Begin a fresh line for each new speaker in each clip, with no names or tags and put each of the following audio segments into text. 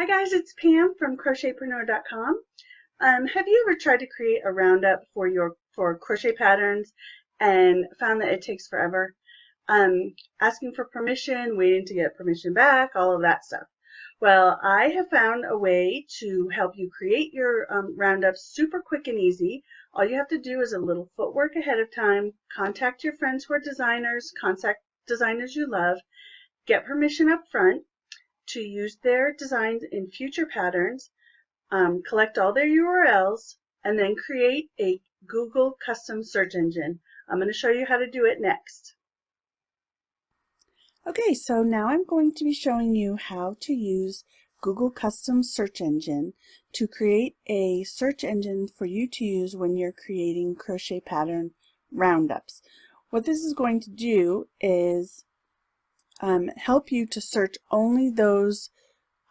Hi guys, it's Pam from Crochetpreneur.com. Have you ever tried to create a roundup for crochet patterns and found that it takes forever? Asking for permission, waiting to get permission back, all of that stuff. Well, I have found a way to help you create your roundups super quick and easy. All you have to do is a little footwork ahead of time, contact your friends who are designers, contact designers you love, get permission up front to use their designs in future patterns, collect all their URLs, and then create a Google custom search engine. I'm going to show you how to do it next.
Okay, so now I'm going to be showing you how to use Google Custom Search Engine to create a search engine for you to use when you're creating crochet pattern roundups. What this is going to do is help you to search only those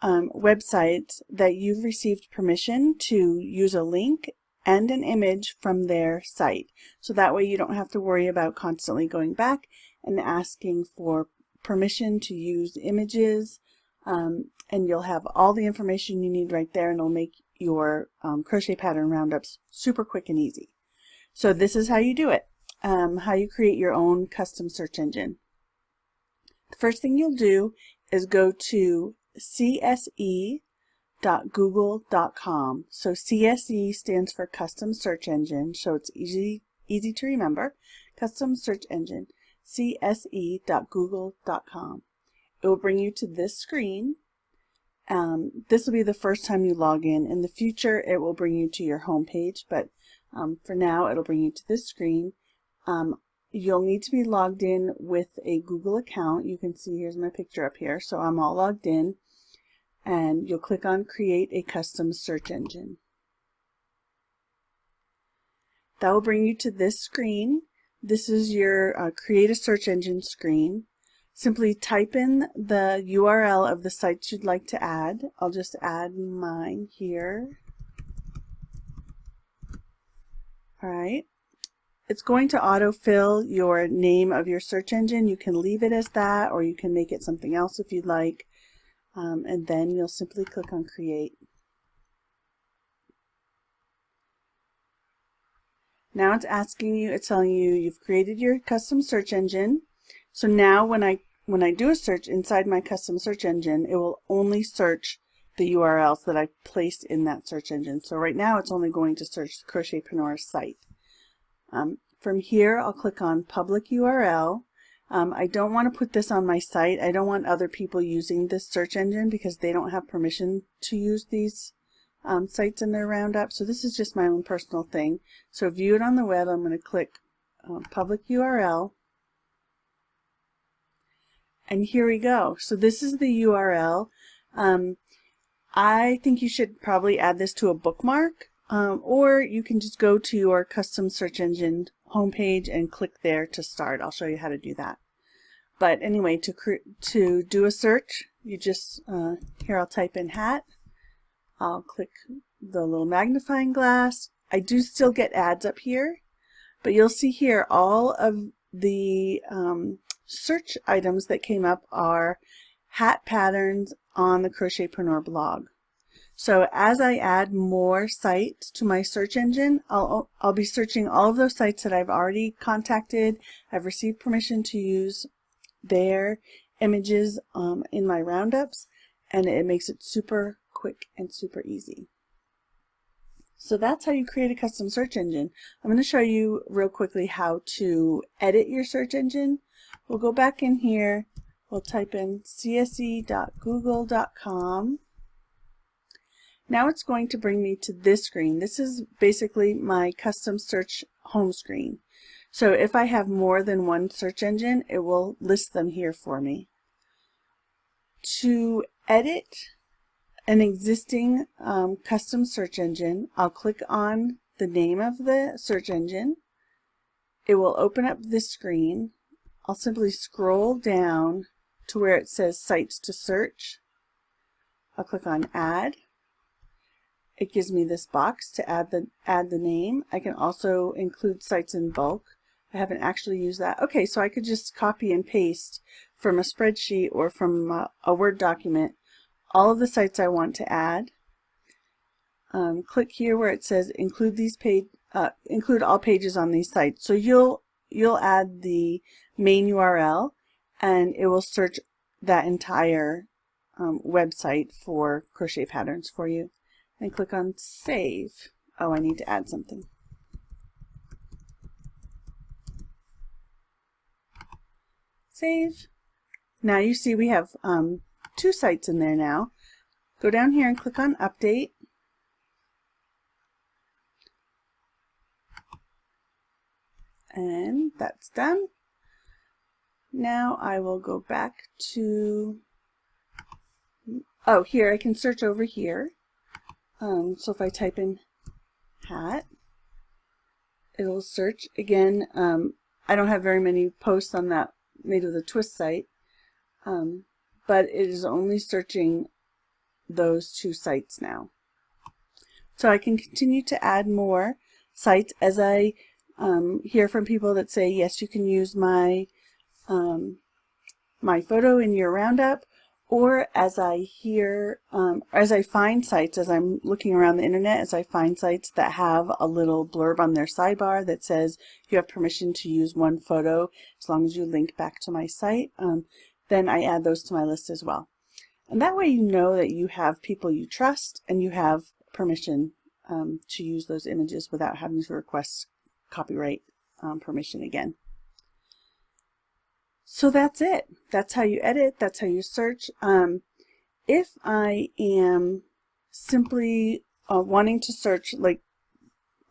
websites that you've received permission to use a link and an image from their site. So that way you don't have to worry about constantly going back and asking for permission to use images, and you'll have all the information you need right there, and it'll make your crochet pattern roundups super quick and easy. So this is how you do it, how you create your own custom search engine. The first thing you'll do is go to cse.google.com. So CSE stands for Custom Search Engine, so it's easy to remember. Custom Search Engine, cse.google.com. It will bring you to this screen. This will be the first time you log in. In the future, it will bring you to your home page, but for now, it'll bring you to this screen. You'll need to be logged in with a Google account. You can see here's my picture up here. So I'm all logged in, and you'll click on Create a Custom Search Engine. That will bring you to this screen. This is your Create a Search Engine screen. Simply type in the URL of the sites you'd like to add. I'll just add mine here. All right. It's going to autofill your name of your search engine. You can leave it as that, or you can make it something else if you'd like. And then you'll simply click on Create. Now it's asking you, it's telling you you've created your custom search engine. So now when I do a search inside my custom search engine, it will only search the URLs that I've placed in that search engine. So right now it's only going to search the Crochetpreneur site. From here, I'll click on Public URL. I don't want to put this on my site. I don't want other people using this search engine because they don't have permission to use these sites in their roundup. So this is just my own personal thing. So view it on the web. I'm going to click Public URL. And here we go. So this is the URL. I think you should probably add this to a bookmark. Or you can just go to your custom search engine homepage and click there to start. I'll show you how to do that. But anyway, to do a search, you just, here I'll type in hat. I'll click the little magnifying glass. I do still get ads up here, but you'll see here all of the search items that came up are hat patterns on the Crochetpreneur blog. So as I add more sites to my search engine, I'll be searching all of those sites that I've already contacted. I've received permission to use their images in my roundups, and it makes it super quick and super easy. So that's how you create a custom search engine. I'm going to show you real quickly how to edit your search engine. We'll go back in here. We'll type in cse.google.com. Now it's going to bring me to this screen. This is basically my custom search home screen. So if I have more than one search engine, it will list them here for me. To edit an existing custom search engine, I'll click on the name of the search engine. It will open up this screen. I'll simply scroll down to where it says Sites to Search. I'll click on Add. It gives me this box to add the name. I can also include sites in bulk. I haven't actually used that. Okay, so I could just copy and paste from a spreadsheet or from a Word document all of the sites I want to add. Click here where it says include all pages on these sites. So you'll add the main URL and it will search that entire website for crochet patterns for you. And click on save. Oh, I need to add something. Save. Now you see we have 2 sites in there now. Go down here and click on update. And that's done. Now I will go back to, oh, here I can search over here. So if I type in hat, it'll search again. I don't have very many posts on that Made with a Twist site, but it is only searching those 2 sites now. So I can continue to add more sites as I hear from people that say, yes, you can use my my photo in your Roundup, or as I hear, as I find sites, as I'm looking around the internet, as I find sites that have a little blurb on their sidebar that says you have permission to use one photo as long as you link back to my site, then I add those to my list as well. And that way you know that you have people you trust and you have permission to use those images without having to request copyright permission again. So that's it. That's how you edit. That's how you search. If I am simply wanting to search, like,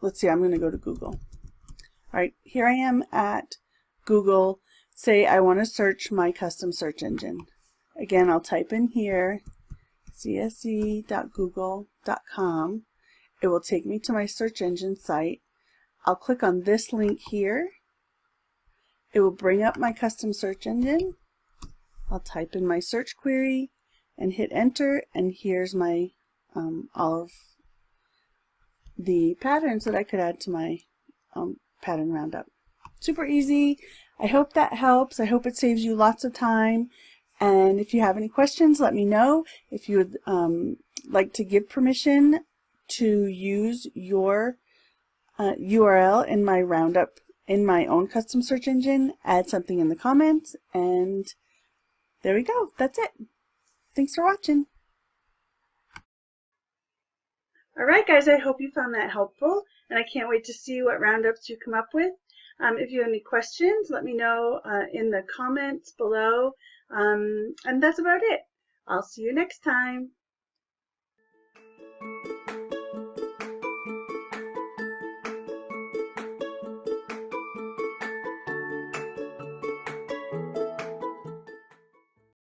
let's see, I'm going to go to Google. All right, here I am at Google. Say I want to search my custom search engine. Again, I'll type in here cse.google.com. It will take me to my search engine site. I'll click on this link here. It will bring up my custom search engine. I'll type in my search query and hit enter, and here's my all of the patterns that I could add to my pattern roundup. Super easy. I hope that helps. I hope it saves you lots of time. And if you have any questions, let me know. If you would like to give permission to use your URL in my Roundup in my own custom search engine, add something in the comments, and there we go. That's it. Thanks for watching.
Alright guys, I hope you found that helpful, and I can't wait to see what roundups you come up with. If you have any questions, let me know in the comments below, and that's about it. I'll see you next time.